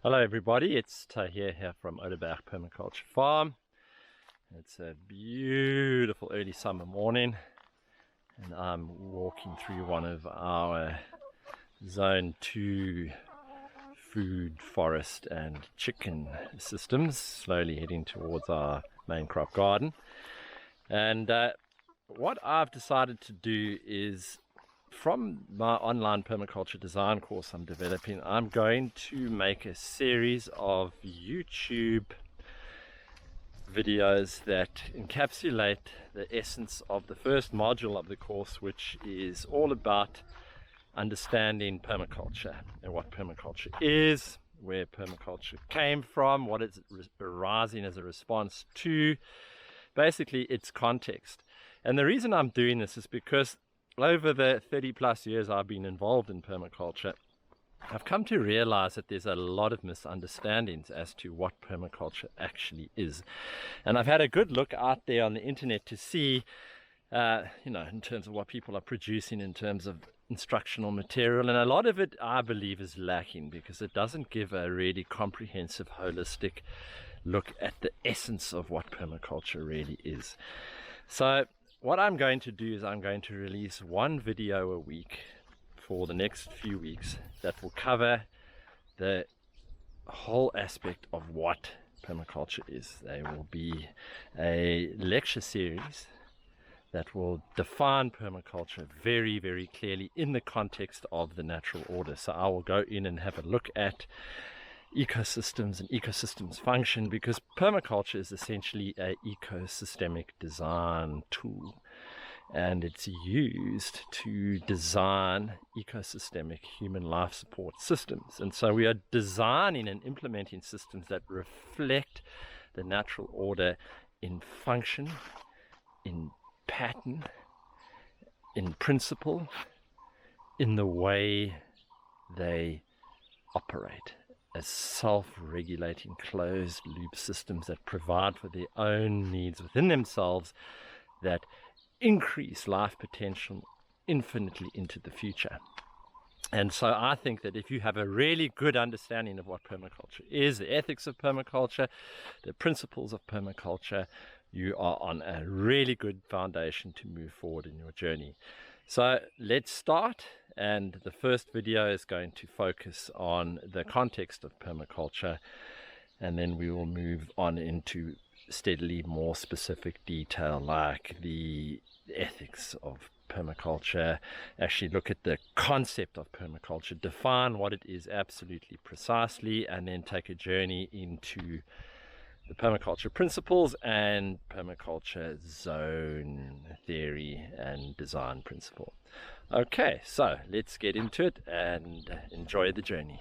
Hello everybody, it's Tahir here from Odeberg Permaculture Farm. It's a beautiful early summer morning and I'm walking through one of our Zone 2 food, forest and chicken systems, slowly heading towards our main crop garden. And what I've decided to do is, from my online permaculture design course I'm developing, I'm going to make a series of YouTube videos that encapsulate the essence of the first module of the course, which is all about understanding permaculture and what permaculture is, where permaculture came from, what is arising as a response to, basically its context. And the reason I'm doing this is because over the 30 plus years I've been involved in permaculture, I've come to realize that there's a lot of misunderstandings as to what permaculture actually is. And I've had a good look out there on the internet to see, in terms of what people are producing in terms of instructional material. And a lot of it, I believe, is lacking because it doesn't give a really comprehensive, holistic look at the essence of what permaculture really is. So what I'm going to do is I'm going to release one video a week for the next few weeks that will cover the whole aspect of what permaculture is. There will be a lecture series that will define permaculture very, very clearly in the context of the natural order. So I will go in and have a look at ecosystems and ecosystems function, because permaculture is essentially a ecosystemic design tool, and it's used to design ecosystemic human life support systems. And so we are designing and implementing systems that reflect the natural order in function, in pattern, in principle, in the way they operate as self-regulating closed loop systems that provide for their own needs within themselves, that increase life potential infinitely into the future. And so I think that if you have a really good understanding of what permaculture is, the ethics of permaculture, the principles of permaculture, you are on a really good foundation to move forward in your journey. So let's start, and the first video is going to focus on the context of permaculture, and then we will move on into steadily more specific detail like the ethics of permaculture, actually look at the concept of permaculture, define what it is absolutely precisely, and then take a journey into the permaculture principles and permaculture zone theory and design principle. Okay, so let's get into it and enjoy the journey.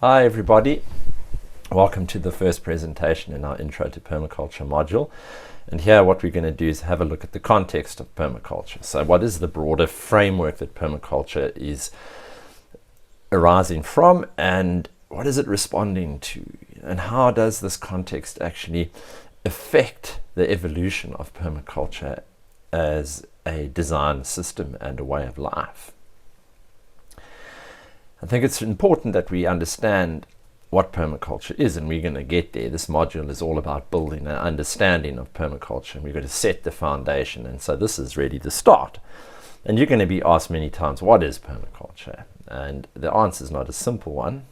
Hi everybody, welcome to the first presentation in our Intro to Permaculture module. And here what we're going to do is have a look at the context of permaculture. So what is the broader framework that permaculture is arising from, and what is it responding to, and how does this context actually affect the evolution of permaculture as a design system and a way of life. I think it's important that we understand what permaculture is, and we're going to get there. This module is all about building an understanding of permaculture, and we're going to set the foundation, and so this is really the start. And you're going to be asked many times, what is permaculture? And the answer is not a simple one.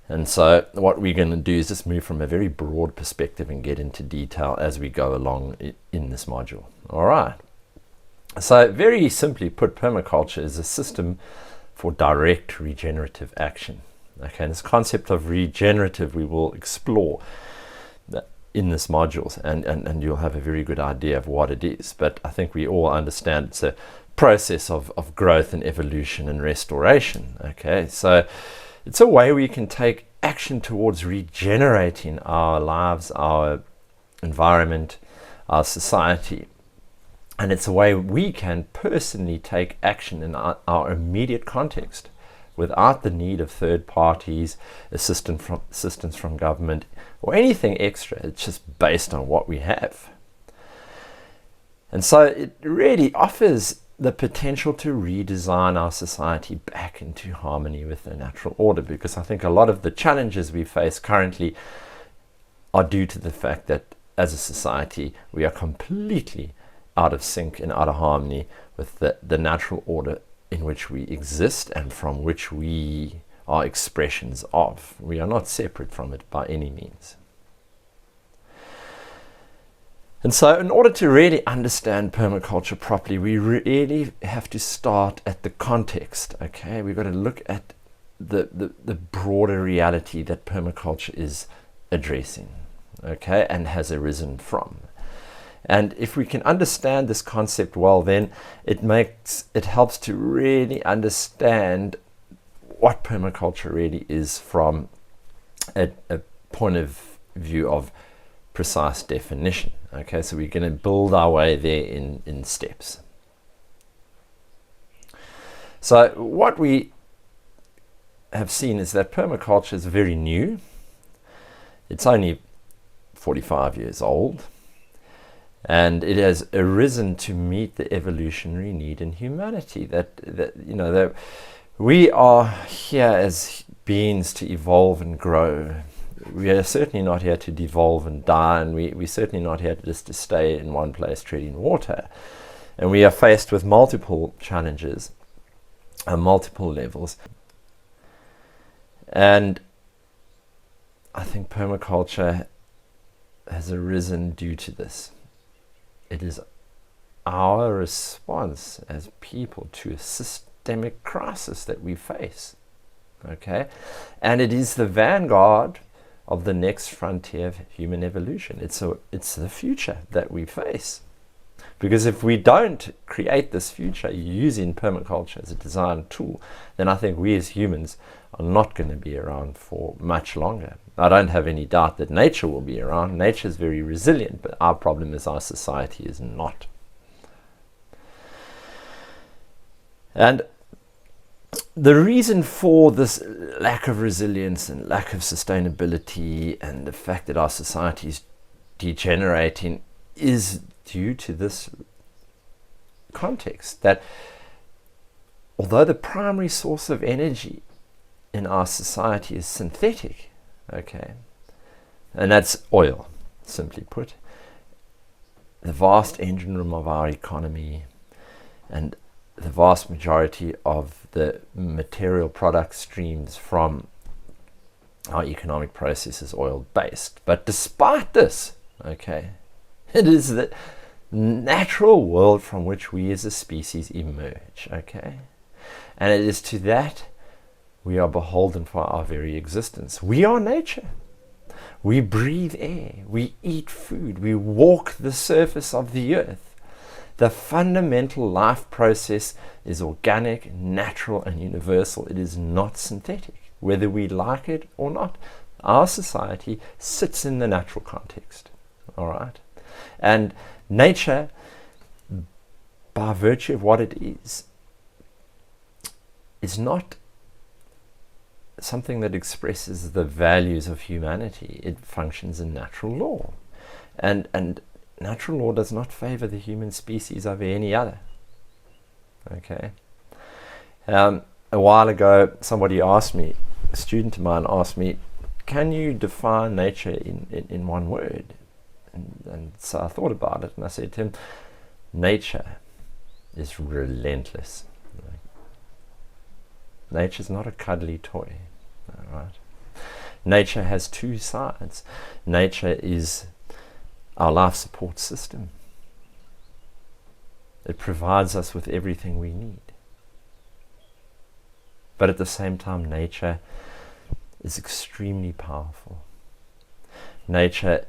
And so what we're going to do is just move from a very broad perspective and get into detail as we go along in this module. All right. So very simply put, permaculture is a system for direct regenerative action. Okay, and this concept of regenerative we will explore in this module, and you'll have a very good idea of what it is. But I think we all understand it's a process of growth and evolution and restoration. Okay, so it's a way we can take action towards regenerating our lives, our environment, our society. And it's a way we can personally take action in our immediate context without the need of third parties, assistance from government, or anything extra. It's just based on what we have. And so it really offers the potential to redesign our society back into harmony with the natural order, because I think a lot of the challenges we face currently are due to the fact that as a society we are completely out of sync and out of harmony with the natural order in which we exist and from which we are expressions of. We are not separate from it by any means. And so in order to really understand permaculture properly, we really have to start at the context. Okay, we've got to look at the broader reality that permaculture is addressing, okay, and has arisen from. And if we can understand this concept well, then it helps to really understand what permaculture really is from a point of view of precise definition. Okay, so we're going to build our way there in steps. So what we have seen is that permaculture is very new. It's only 45 years old, and it has arisen to meet the evolutionary need in humanity. That we are here as beings to evolve and grow. We are certainly not here to devolve and die, and we're certainly not here just to stay in one place treading water. And we are faced with multiple challenges on multiple levels. And I think permaculture has arisen due to this. It is our response as people to a systemic crisis that we face. Okay? And it is the vanguard of the next frontier of human evolution. It's the future that we face. Because if we don't create this future using permaculture as a design tool, then I think we as humans are not going to be around for much longer. I don't have any doubt that nature will be around. Nature is very resilient, but our problem is our society is not. And the reason for this lack of resilience and lack of sustainability and the fact that our society is degenerating is due to this context, that although the primary source of energy in our society is synthetic, okay, and that's oil, simply put, the vast engine room of our economy and the vast majority of the material product streams from our economic process is oil-based. But despite this, okay, it is the natural world from which we as a species emerge, okay? And it is to that we are beholden for our very existence. We are nature. We breathe air, we eat food, we walk the surface of the earth. The fundamental life process is organic, natural, and universal. It is not synthetic, whether we like it or not. Our society sits in the natural context, all right? And nature, by virtue of what it is not something that expresses the values of humanity. It functions in natural law. And natural law does not favor the human species over any other. Okay. A while ago, somebody asked me, a student of mine asked me, can you define nature in one word? And so I thought about it, and I said to him, nature is relentless. Nature's not a cuddly toy. All right. Nature has two sides. Nature is our life support system. It provides us with everything we need. But at the same time, nature is extremely powerful. Nature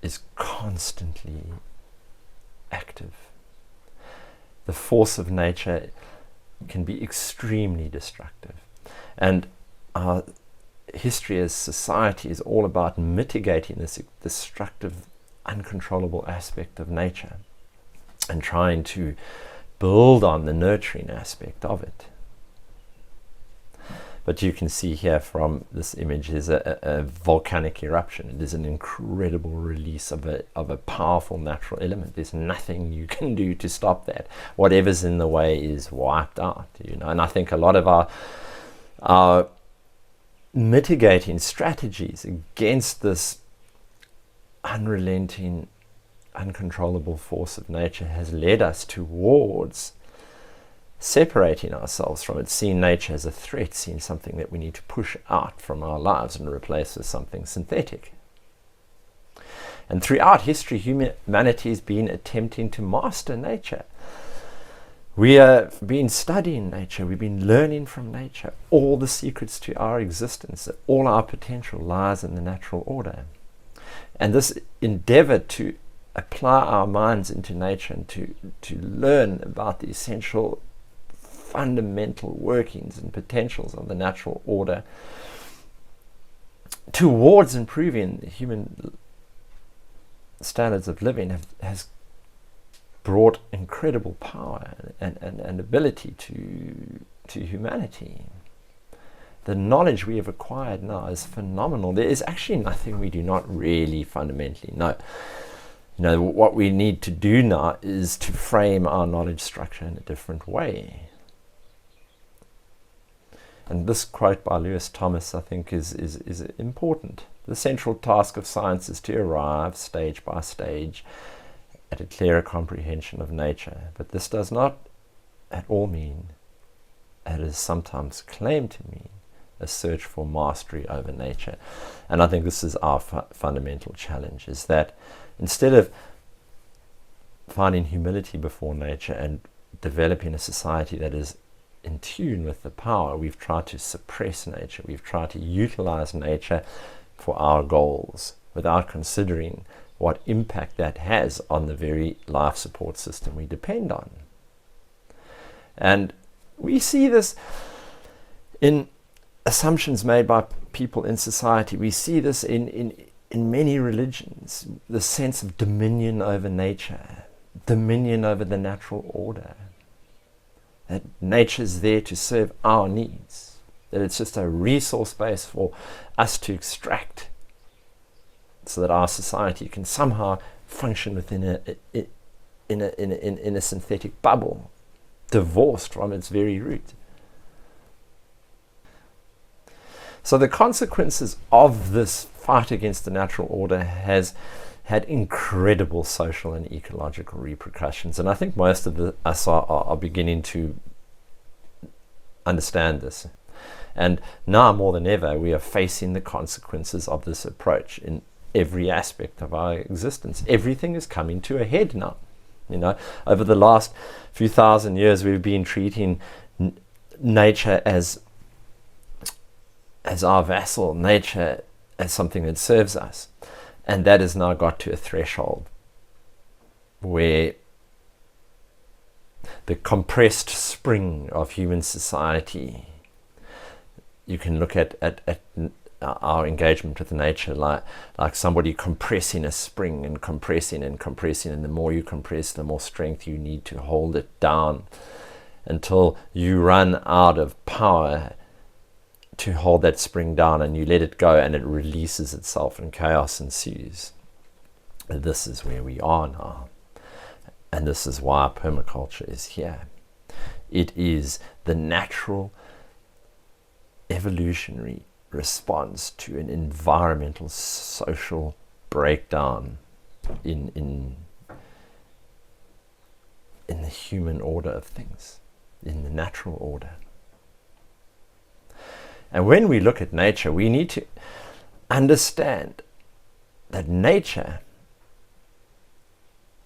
is constantly active. the force of nature can be extremely destructive. And our history as society is all about mitigating this destructive, uncontrollable aspect of nature and trying to build on the nurturing aspect of it. But you can see here from this image is a volcanic eruption. It is an incredible release of a powerful natural element. There's nothing you can do to stop that. Whatever's in the way is wiped out. And I think a lot of our mitigating strategies against this unrelenting, uncontrollable force of nature has led us towards separating ourselves from it, seeing nature as a threat, seeing something that we need to push out from our lives and replace with something synthetic. And throughout history, humanity has been attempting to master nature. We have been studying nature, we've been learning from nature all the secrets to our existence, all our potential lies in the natural order. And this endeavor to apply our minds into nature and to learn about the essential fundamental workings and potentials of the natural order towards improving the human standards of living has brought incredible power and ability to humanity. The knowledge we have acquired now is phenomenal. There is actually nothing we do not really fundamentally know. What we need to do now is to frame our knowledge structure in a different way. And this quote by Lewis Thomas, I think, is important. The central task of science is to arrive, stage by stage, at a clearer comprehension of nature. But this does not at all mean, it is sometimes claimed to mean, a search for mastery over nature. And I think this is our fundamental challenge, is that instead of finding humility before nature and developing a society that is in tune with the power, we've tried to suppress nature. We've tried to utilize nature for our goals without considering what impact that has on the very life support system we depend on. And we see this in assumptions made by people in society. We see this in many religions, the sense of dominion over nature, dominion over the natural order. That nature is there to serve our needs, that it's just a resource base for us to extract so that our society can somehow function within a synthetic bubble, divorced from its very root. So the consequences of this fight against the natural order has had incredible social and ecological repercussions. And I think most of us are beginning to understand this. And now more than ever, we are facing the consequences of this approach in every aspect of our existence. Everything is coming to a head now. Over the last few thousand years, we've been treating nature as our vassal, nature as something that serves us. And that has now got to a threshold where the compressed spring of human society, you can look at our engagement with nature like somebody compressing a spring and compressing, and the more you compress, the more strength you need to hold it down until you run out of power to hold that spring down, and you let it go and it releases itself and chaos ensues. And this is where we are now. And this is why permaculture is here. It is the natural evolutionary response to an environmental social breakdown in the human order of things, in the natural order. And when we look at nature, we need to understand that nature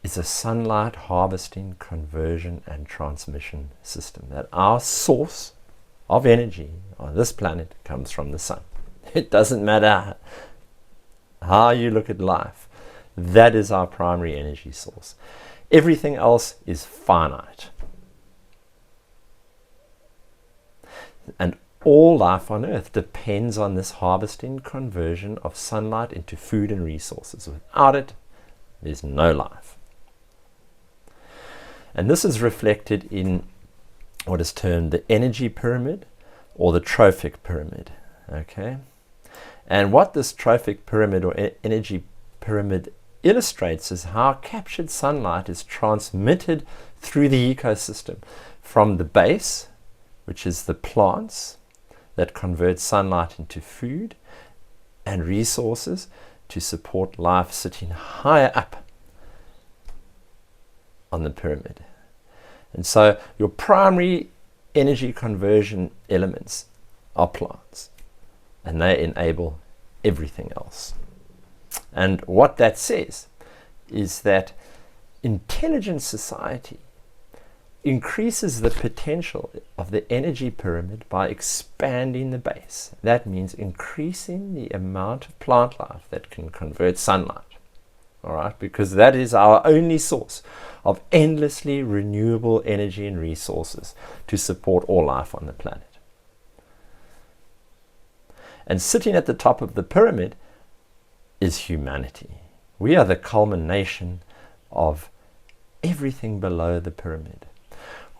is a sunlight harvesting, conversion, and transmission system. That our source of energy on this planet comes from the sun. It doesn't matter how you look at life. That is our primary energy source. Everything else is finite. And all life on Earth depends on this harvesting conversion of sunlight into food and resources. Without it, there's no life. And this is reflected in what is termed the energy pyramid or the trophic pyramid. Okay? And what this trophic pyramid or energy pyramid illustrates is how captured sunlight is transmitted through the ecosystem from the base, which is the plants that convert sunlight into food and resources to support life sitting higher up on the pyramid. And so your primary energy conversion elements are plants, and they enable everything else. And what that says is that intelligent society increases the potential of the energy pyramid by expanding the base. That means increasing the amount of plant life that can convert sunlight. All right, because that is our only source of endlessly renewable energy and resources to support all life on the planet. And sitting at the top of the pyramid is humanity. We are the culmination of everything below the pyramid.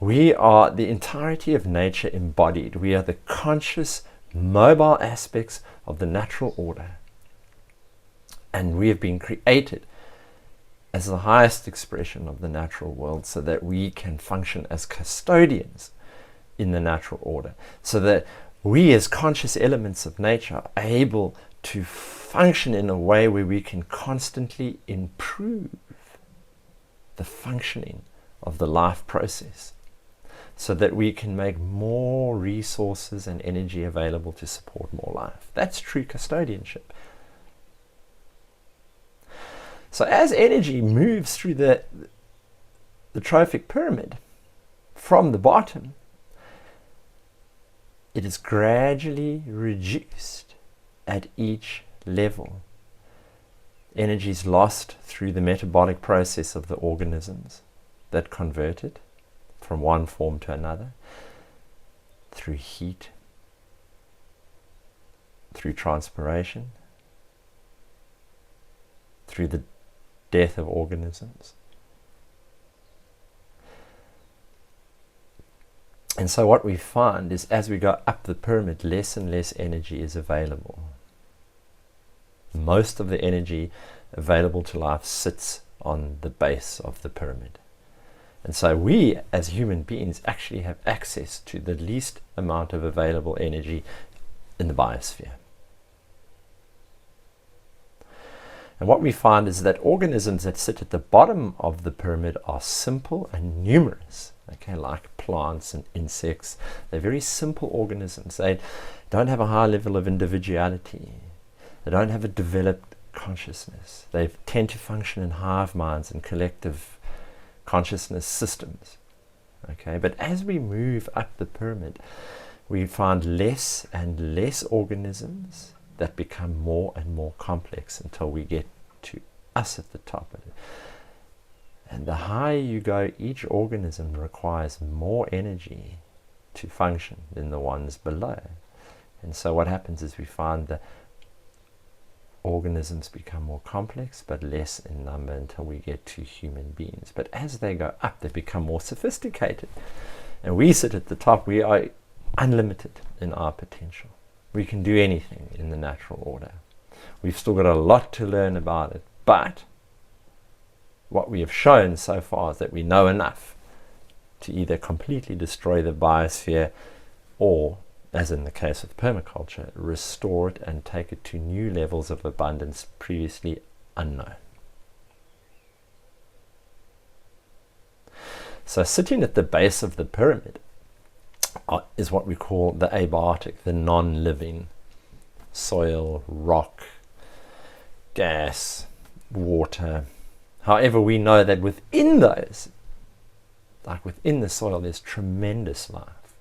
We are the entirety of nature embodied. We are the conscious, mobile aspects of the natural order. And we have been created as the highest expression of the natural world so that we can function as custodians in the natural order, so that we as conscious elements of nature are able to function in a way where we can constantly improve the functioning of the life process, so that we can make more resources and energy available to support more life. That's true custodianship. So as energy moves through the trophic pyramid from the bottom, it is gradually reduced at each level. Energy is lost through the metabolic process of the organisms that convert it from one form to another, through heat, through transpiration, through the death of organisms. And so what we find is as we go up the pyramid, less and less energy is available. Most of the energy available to life sits on the base of the pyramid. And so we as human beings actually have access to the least amount of available energy in the biosphere. And what we find is that organisms that sit at the bottom of the pyramid are simple and numerous, okay, like plants and insects. They're very simple organisms. They don't have a high level of individuality. They don't have a developed consciousness. They tend to function in hive minds and collective consciousness systems. Okay, but as we move up the pyramid, we find less and less organisms that become more and more complex until we get to us at the top of it. And the higher you go, each organism requires more energy to function than the ones below. And so what happens is we find that organisms become more complex but less in number until we get to human beings. But as they go up, they become more sophisticated. And we sit at the top. We are unlimited in our potential. We can do anything in the natural order. We've still got a lot to learn about it, but what we have shown so far is that we know enough to either completely destroy the biosphere or, as in the case of permaculture, restore it and take it to new levels of abundance previously unknown. So sitting at the base of the pyramid is what we call the abiotic, the non-living: soil, rock, gas, water. However, we know that within those, like within the soil, there's tremendous life.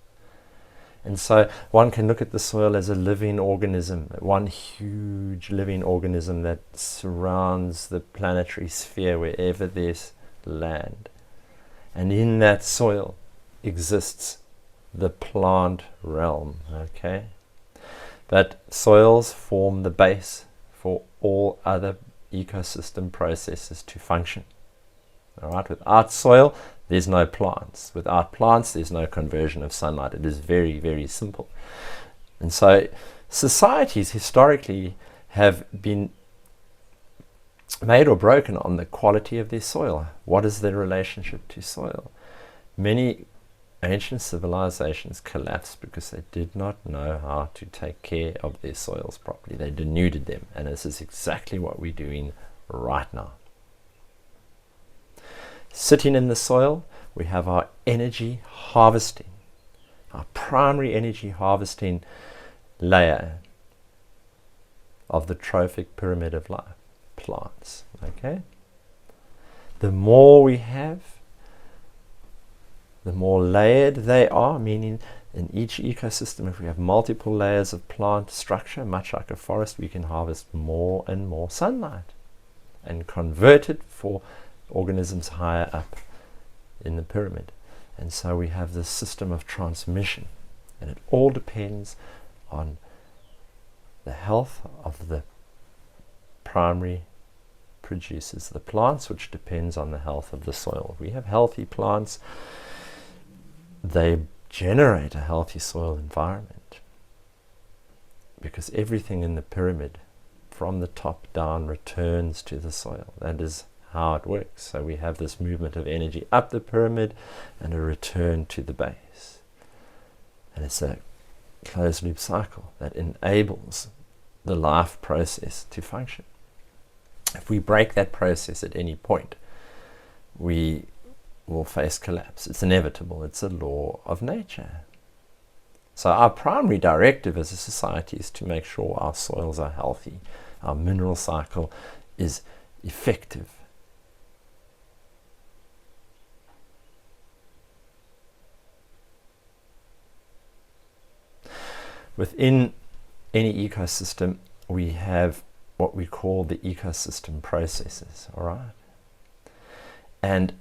And so one can look at the soil as a living organism, one huge living organism that surrounds the planetary sphere wherever there's land. And in that soil exists the plant realm, okay? But soils form the base for all other ecosystem processes to function. All right, without soil, there's no plants. Without plants, there's no conversion of sunlight. It is very, very simple. And so societies historically have been made or broken on the quality of their soil. What is their relationship to soil? Many ancient civilizations collapsed because they did not know how to take care of their soils properly. They denuded them, and this is exactly what we're doing right now. Sitting in the soil, we have our energy harvesting, our primary energy harvesting layer of the trophic pyramid of life, plants. Okay? The more we have, the more layered they are, meaning in each ecosystem, if we have multiple layers of plant structure, much like a forest, we can harvest more and more sunlight and convert it for organisms higher up in the pyramid. And so we have this system of transmission, and it all depends on the health of the primary producers, the plants, which depends on the health of the soil. We have healthy plants, they generate a healthy soil environment because everything in the pyramid from the top down returns to the soil. That is how it works. So we have this movement of energy up the pyramid and a return to the base. And it's a closed loop cycle that enables the life process to function. If we break that process at any point, we will face collapse. It's inevitable. It's a law of nature. So our primary directive as a society is to make sure our soils are healthy, our mineral cycle is effective. Within any ecosystem, we have what we call the ecosystem processes, all right? And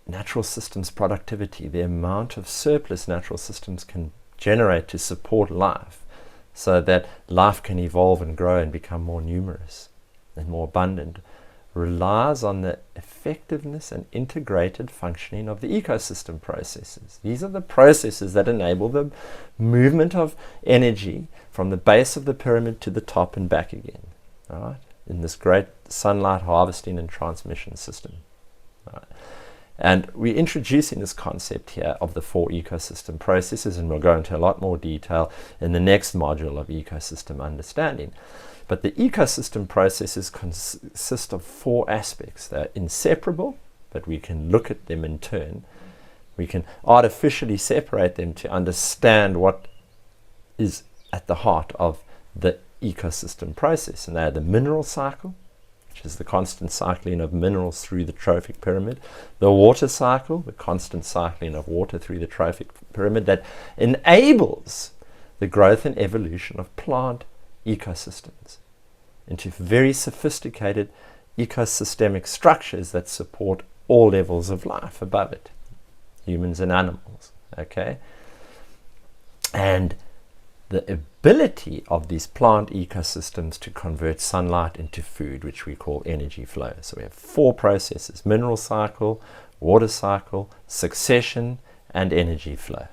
natural systems productivity, the amount of surplus natural systems can generate to support life so that life can evolve and grow and become more numerous and more abundant, relies on the effectiveness and integrated functioning of the ecosystem processes. These are the processes that enable the movement of energy from the base of the pyramid to the top and back again, all right, in this great sunlight harvesting and transmission system. All right. And we're introducing this concept here of the 4 ecosystem processes, and we'll go into a lot more detail in the next module of ecosystem understanding. But the ecosystem processes consist of 4 aspects. They're inseparable, but we can look at them in turn. We can artificially separate them to understand what is at the heart of the ecosystem process. And they're the mineral cycle, which is the constant cycling of minerals through the trophic pyramid, the water cycle, the constant cycling of water through the trophic pyramid that enables the growth and evolution of plant ecosystems into very sophisticated ecosystemic structures that support all levels of life above it, humans and animals, okay? And the ability of these plant ecosystems to convert sunlight into food, which we call energy flow. So we have 4 processes: mineral cycle, water cycle, succession, and energy flow.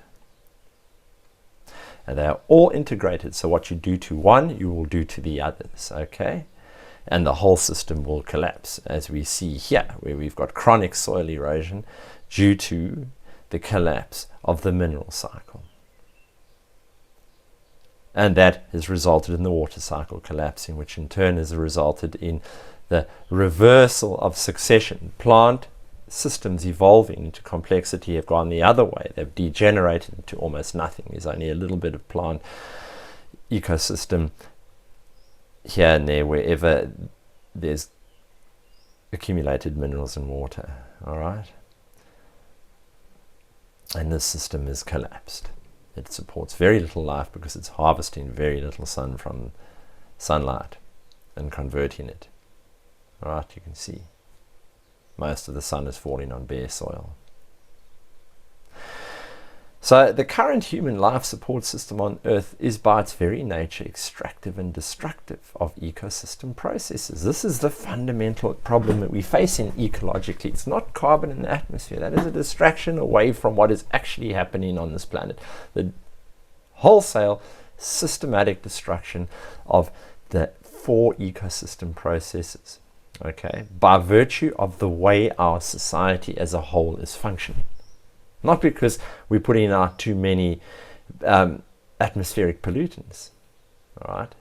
And they are all integrated, so what you do to one, you will do to the others, okay? And the whole system will collapse, as we see here, where we've got chronic soil erosion due to the collapse of the mineral cycle. And that has resulted in the water cycle collapsing, which in turn has resulted in the reversal of succession. Plant systems evolving into complexity have gone the other way. They've degenerated into almost nothing. There's only a little bit of plant ecosystem here and there wherever there's accumulated minerals and water, all right? And this system is collapsed. It supports very little life because it's harvesting very little sun from sunlight and converting it. All right, you can see most of the sun is falling on bare soil. So the current human life support system on Earth is by its very nature extractive and destructive of ecosystem processes. This is the fundamental problem that we face in ecologically. It's not carbon in the atmosphere. That is a distraction away from what is actually happening on this planet. The wholesale, systematic destruction of the 4 ecosystem processes, okay, by virtue of the way our society as a whole is functioning. Not because we're putting out too many atmospheric pollutants, all right?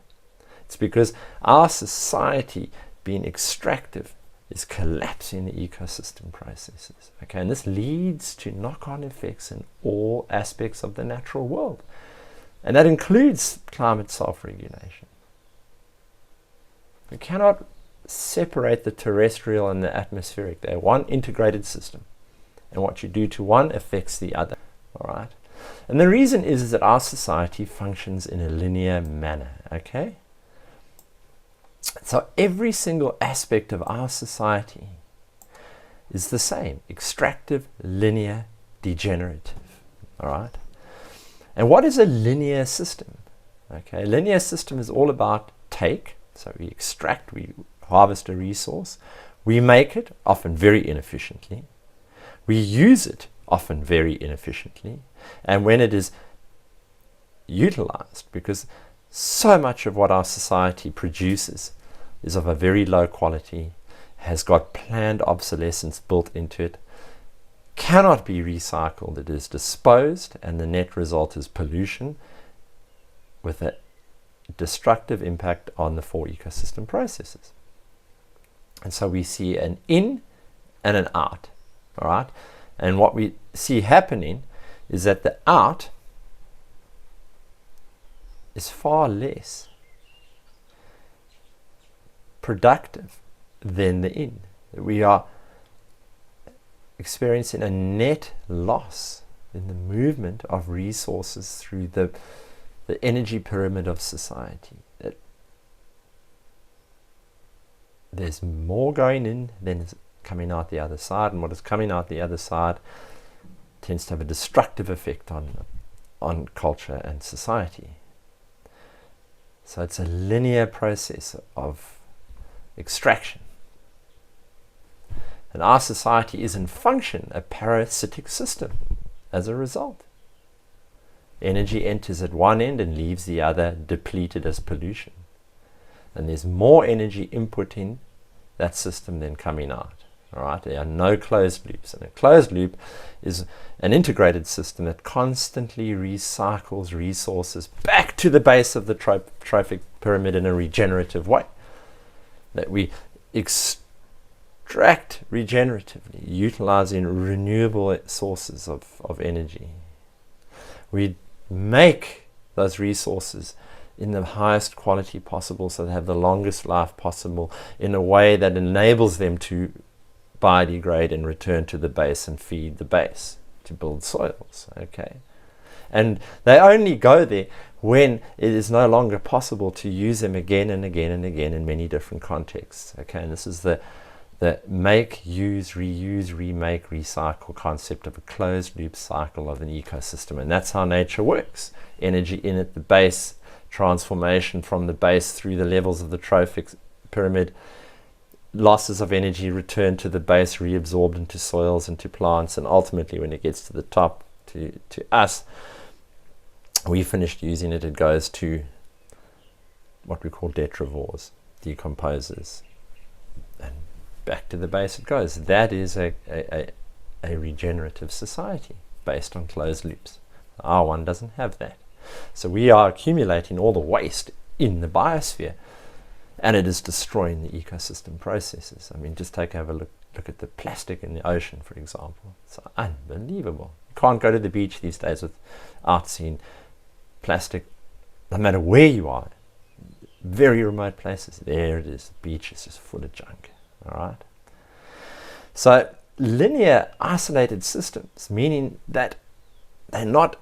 It's because our society, being extractive, is collapsing the ecosystem processes, okay? And this leads to knock-on effects in all aspects of the natural world. And that includes climate self-regulation. We cannot separate the terrestrial and the atmospheric. They're one integrated system. And what you do to one affects the other, all right? And the reason is that our society functions in a linear manner, okay? So every single aspect of our society is the same: extractive, linear, degenerative, all right? And what is a linear system? Okay, a linear system is all about take. So we extract, we harvest a resource, we make it, often very inefficiently. We use it, often very inefficiently. And when it is utilized, because so much of what our society produces is of a very low quality, has got planned obsolescence built into it, cannot be recycled, it is disposed, and the net result is pollution with a destructive impact on the 4 ecosystem processes. And so we see an in and an out, all right? And what we see happening is that the out is far less productive than the in. We are experiencing a net loss in the movement of resources through the energy pyramid of society. There's more going in than is coming out the other side, and what is coming out the other side tends to have a destructive effect on culture and society. So it's a linear process of extraction. And our society is in function a parasitic system as a result. Energy enters at one end and leaves the other depleted as pollution. And there's more energy inputting that system than coming out. All right, there are no closed loops. And a closed loop is an integrated system that constantly recycles resources back to the base of the trophic pyramid in a regenerative way. That we extract regeneratively, utilizing renewable sources of energy. We make those resources in the highest quality possible so they have the longest life possible in a way that enables them to biodegrade and return to the base and feed the base to build soils, okay? And they only go there when it is no longer possible to use them again and again and again in many different contexts, okay? And this is the make, use, reuse, remake, recycle concept of a closed loop cycle of an ecosystem. And that's how nature works. Energy in at the base, transformation from the base through the levels of the trophic pyramid, losses of energy return to the base, reabsorbed into soils and to plants, and ultimately when it gets to the top, to us, we finished using it, it goes to what we call detrivores, decomposes, and back to the base it goes. That is a regenerative society based on closed loops. Our one doesn't have that. So we are accumulating all the waste in the biosphere, and it is destroying the ecosystem processes. I mean, just have a look at the plastic in the ocean, for example. It's unbelievable. You can't go to the beach these days without seeing plastic, no matter where you are. Very remote places, there it is. The beach is just full of junk. All right. So linear, isolated systems, meaning that they're not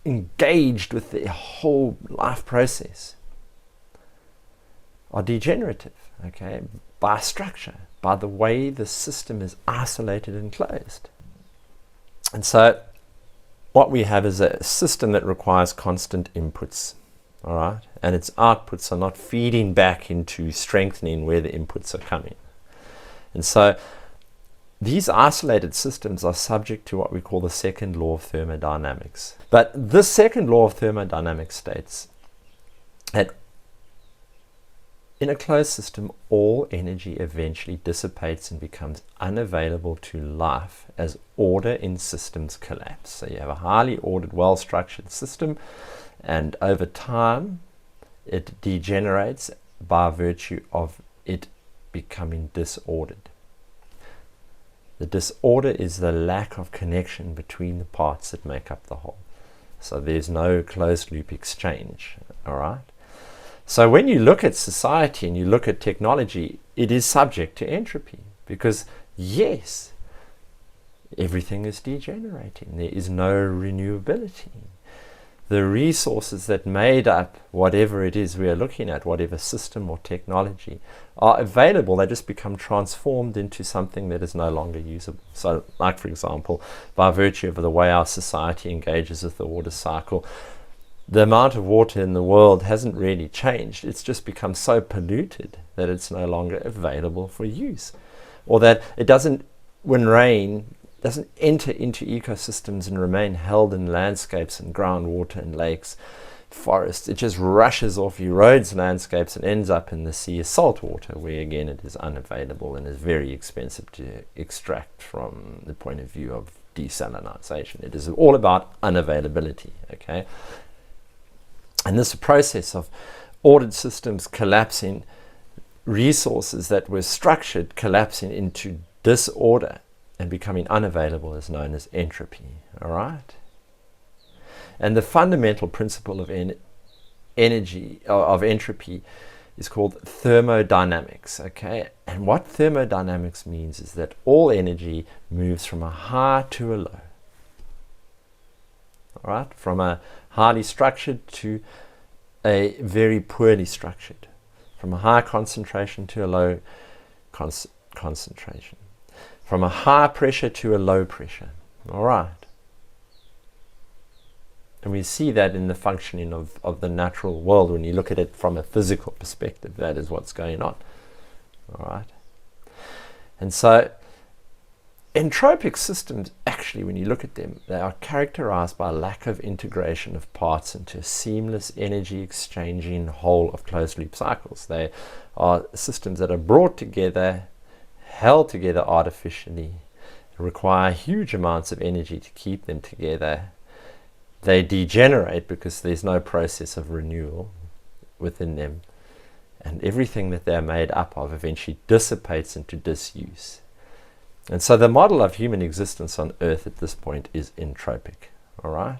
engaged with the whole life process, are degenerative, okay, by structure, by the way the system is isolated and closed. And so what we have is a system that requires constant inputs, all right? And its outputs are not feeding back into strengthening where the inputs are coming. And so these isolated systems are subject to what we call the second law of thermodynamics. But this second law of thermodynamics states that in a closed system, all energy eventually dissipates and becomes unavailable to life as order in systems collapse. So you have a highly ordered, well-structured system, and over time it degenerates by virtue of it becoming disordered. The disorder is the lack of connection between the parts that make up the whole. So there's no closed loop exchange, all right? So when you look at society and you look at technology, it is subject to entropy because, yes, everything is degenerating. There is no renewability. The resources that made up whatever it is we are looking at, whatever system or technology, are available. They just become transformed into something that is no longer usable. So, like, for example, by virtue of the way our society engages with the water cycle, the amount of water in the world hasn't really changed. It's just become so polluted that it's no longer available for use. Or that it doesn't, when rain, doesn't enter into ecosystems and remain held in landscapes and groundwater and lakes, forests. It just rushes off, erodes landscapes and ends up in the sea as salt water, where again it is unavailable and is very expensive to extract from the point of view of desalinization. It is all about unavailability, okay? And this process of ordered systems collapsing, resources that were structured collapsing into disorder and becoming unavailable is known as entropy, all right? And the fundamental principle of entropy is called thermodynamics, okay? And what thermodynamics means is that all energy moves from a high to a low, all right? From a highly structured to a very poorly structured, from a high concentration to a low concentration, from a high pressure to a low pressure, all right? And we see that in the functioning of the natural world. When you look at it from a physical perspective, that is what's going on, all right? And so entropic systems, actually, when you look at them, they are characterized by a lack of integration of parts into a seamless energy exchanging whole of closed loop cycles. They are systems that are brought together, held together artificially, require huge amounts of energy to keep them together. They degenerate because there's no process of renewal within them, and everything that they're made up of eventually dissipates into disuse. And so the model of human existence on Earth at this point is entropic, all right?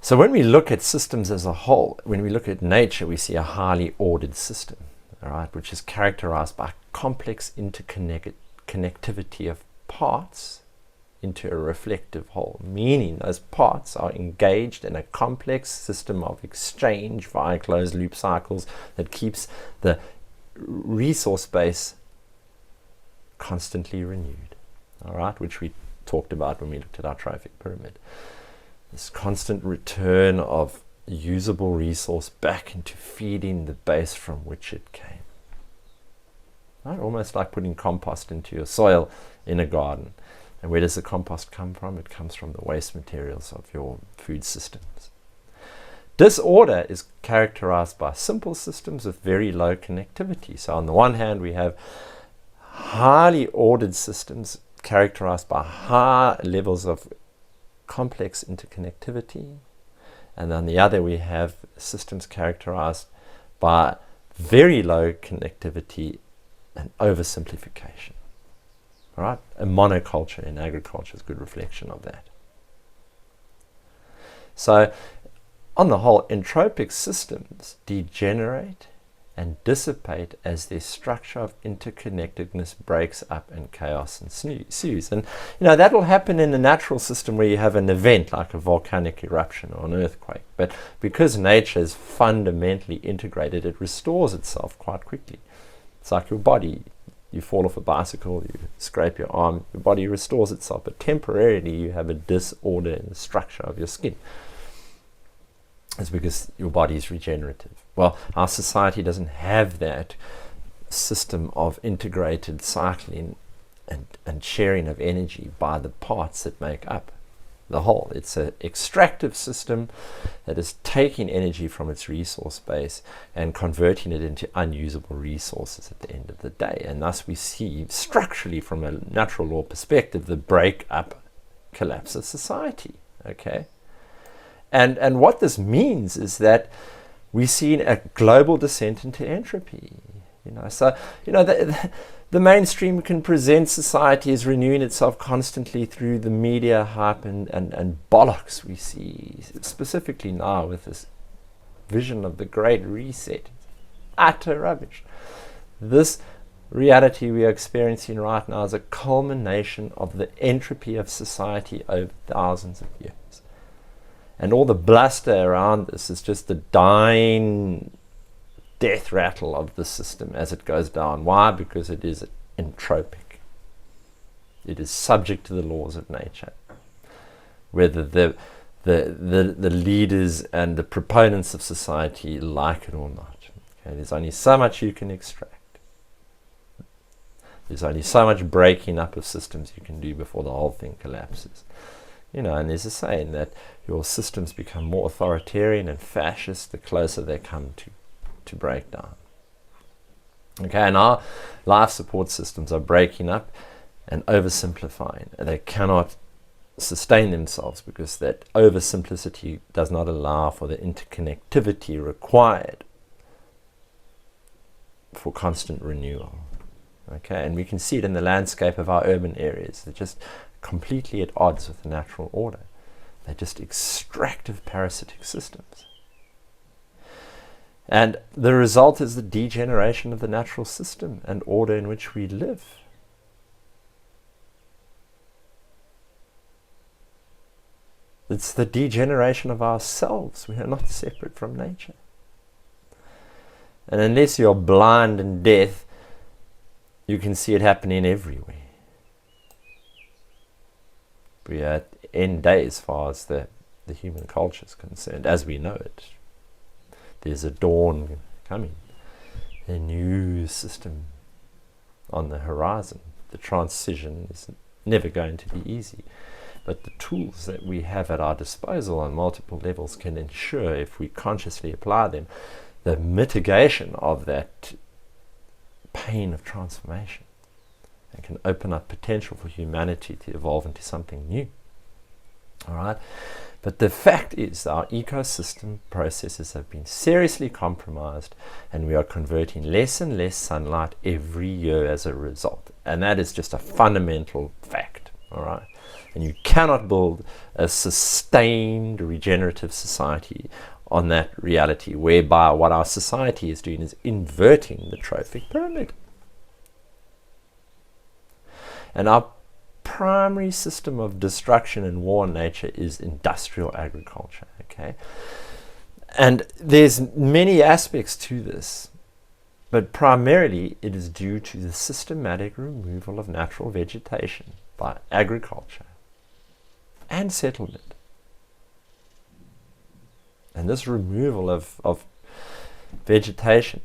So when we look at systems as a whole, when we look at nature, we see a highly ordered system, all right, which is characterized by complex interconnectivity of parts into a reflective whole, meaning those parts are engaged in a complex system of exchange via closed loop cycles that keeps the resource base constantly renewed, all right, which we talked about when we looked at our trophic pyramid. This constant return of usable resource back into feeding the base from which it came, right? Almost like putting compost into your soil in a garden. And where does the compost come from? It comes from the waste materials of your food systems. Disorder is characterized by simple systems with very low connectivity. So on the one hand, we have highly ordered systems characterized by high levels of complex interconnectivity. And on the other, we have systems characterized by very low connectivity and oversimplification. All right? A monoculture in agriculture is a good reflection of that. So on the whole, entropic systems degenerate and dissipate as their structure of interconnectedness breaks up and chaos ensues. And that will happen in a natural system where you have an event like a volcanic eruption or an earthquake. But because nature is fundamentally integrated, it restores itself quite quickly. It's like your body. You fall off a bicycle, you scrape your arm, your body restores itself, but temporarily you have a disorder in the structure of your skin. It's because your body is regenerative. Well, our society doesn't have that system of integrated cycling and sharing of energy by the parts that make up the whole. It's an extractive system that is taking energy from its resource base and converting it into unusable resources at the end of the day. And thus we see structurally, from a natural law perspective, the break-up, collapse of society. Okay? And what this means is that we've seen a global descent into entropy. So the mainstream can present society as renewing itself constantly through the media hype and bollocks we see, specifically now with this vision of the Great Reset. Utter rubbish. This reality we are experiencing right now is a culmination of the entropy of society over thousands of years. And all the bluster around this is just the dying death rattle of the system as it goes down. Why? Because it is entropic. It is subject to the laws of nature. Whether the leaders and the proponents of society like it or not. Okay? There's only so much you can extract. There's only so much breaking up of systems you can do before the whole thing collapses. And there's a saying that your systems become more authoritarian and fascist the closer they come to break down. Okay, and our life support systems are breaking up and oversimplifying. They cannot sustain themselves because that oversimplicity does not allow for the interconnectivity required for constant renewal. Okay, and we can see it in the landscape of our urban areas. They're just completely at odds with the natural order. They're just extractive parasitic systems. And the result is the degeneration of the natural system and order in which we live. It's the degeneration of ourselves. We are not separate from nature. And unless you're blind and deaf, you can see it happening everywhere. We are at end day as far as the human culture is concerned, as we know it. There's a dawn coming, a new system on the horizon. The transition is never going to be easy, but the tools that we have at our disposal on multiple levels can ensure, if we consciously apply them, the mitigation of that pain of transformation, and can open up potential for humanity to evolve into something new. All right? But the fact is, our ecosystem processes have been seriously compromised, and we are converting less and less sunlight every year as a result. And that is just a fundamental fact. All right? And you cannot build a sustained regenerative society on that reality, whereby what our society is doing is inverting the trophic pyramid. And our primary system of destruction and war in nature is industrial agriculture. Okay, and there's many aspects to this, but primarily it is due to the systematic removal of natural vegetation by agriculture and settlement. And this removal of vegetation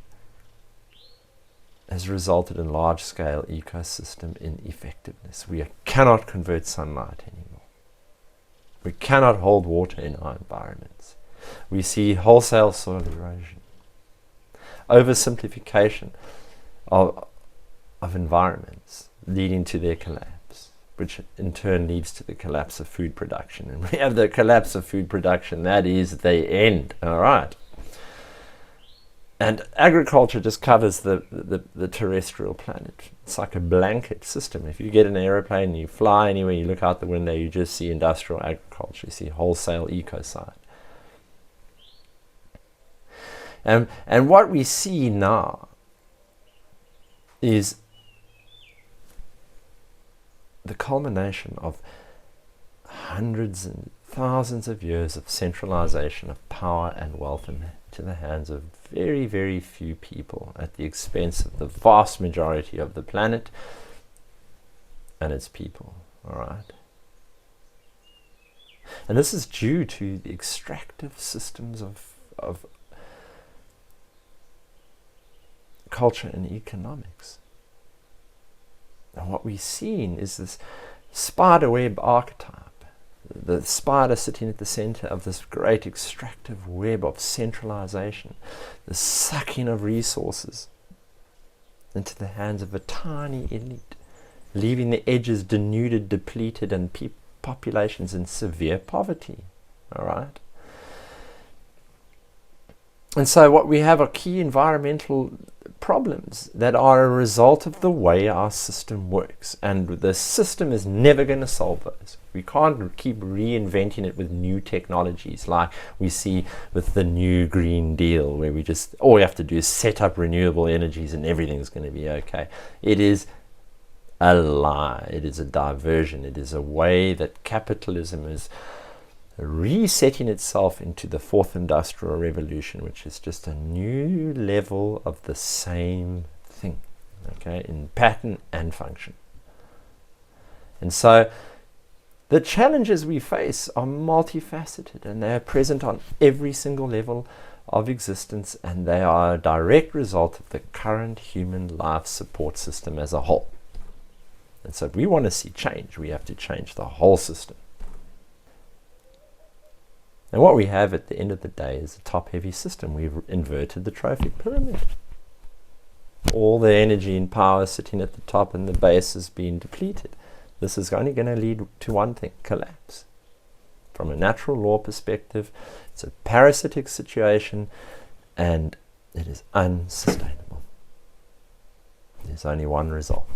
has resulted in large-scale ecosystem ineffectiveness. We cannot convert sunlight anymore. We cannot hold water in our environments. We see wholesale soil erosion, oversimplification of environments leading to their collapse, which in turn leads to the collapse of food production. And we have the collapse of food production. That is the end. All right. And agriculture just covers the terrestrial planet. It's like a blanket system. If you get in an aeroplane and you fly anywhere, you look out the window, you just see industrial agriculture. You see wholesale ecocide. And what we see now is the culmination of hundreds and thousands of years of centralization of power and wealth into the hands of very, very few people at the expense of the vast majority of the planet and its people. All right. And this is due to the extractive systems of culture and economics. And what we've seen is this spiderweb archetype. The spider sitting at the center of this great extractive web of centralization, the sucking of resources into the hands of a tiny elite, leaving the edges denuded, depleted, and populations in severe poverty. All right. And so what we have are key environmental problems that are a result of the way our system works, and the system is never going to solve those. We can't keep reinventing it with new technologies like we see with the new Green Deal, where we just all we have to do is set up renewable energies and everything's going to be okay. It is a lie. It is a diversion. It is a way that capitalism is resetting itself into the fourth industrial revolution, which is just a new level of the same thing, okay, in pattern and function. And so the challenges we face are multifaceted, and they are present on every single level of existence, and they are a direct result of the current human life support system as a whole. And so if we want to see change, we have to change the whole system. And what we have at the end of the day is a top-heavy system. We've inverted the trophic pyramid. All the energy and power sitting at the top, and the base is being depleted. This is only going to lead to one thing: collapse. From a natural law perspective, it's a parasitic situation, and it is unsustainable. There's only one result.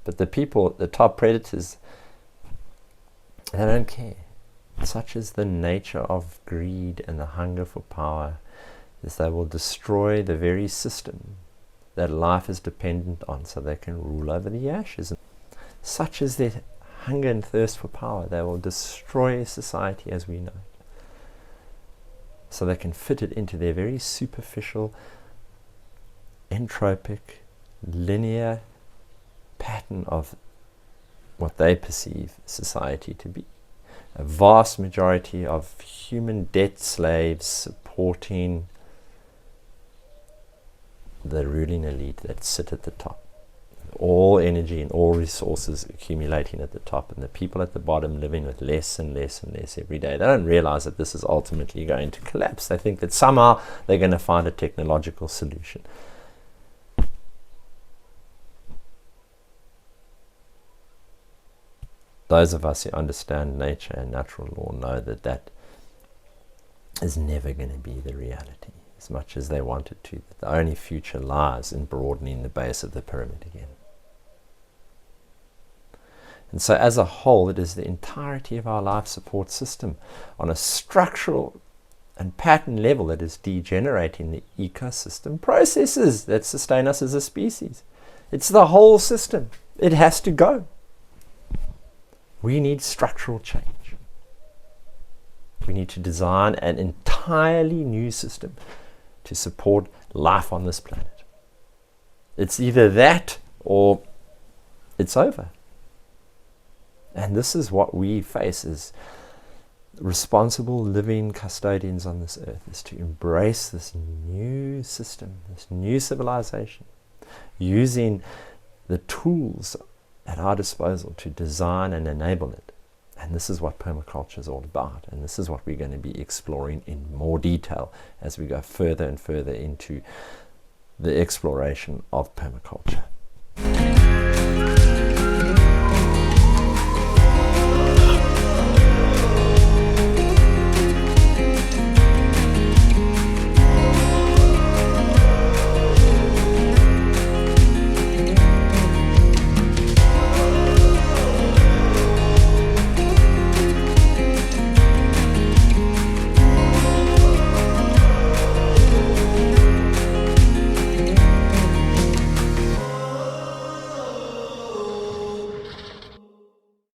But the people, the top predators, they don't care. Such is the nature of greed and the hunger for power, is they will destroy the very system that life is dependent on so they can rule over the ashes. Such is their hunger and thirst for power, they will destroy society as we know it, so they can fit it into their very superficial, entropic, linear pattern of what they perceive society to be. A vast majority of human debt slaves supporting the ruling elite that sit at the top. All energy and all resources accumulating at the top, and the people at the bottom living with less and less and less every day. They don't realize that this is ultimately going to collapse. They think that somehow they're going to find a technological solution. Those of us who understand nature and natural law know that that is never going to be the reality, as much as they want it to. The only future lies in broadening the base of the pyramid again. And so as a whole, it is the entirety of our life support system on a structural and pattern level that is degenerating the ecosystem processes that sustain us as a species. It's the whole system. It has to go. We need structural change. We need to design an entirely new system to support life on this planet. It's either that or it's over. And this is what we face as responsible living custodians on this earth, is to embrace this new system, this new civilization, using the tools at our disposal to design and enable it. And this is what permaculture is all about, and this is what we're going to be exploring in more detail as we go further and further into the exploration of permaculture.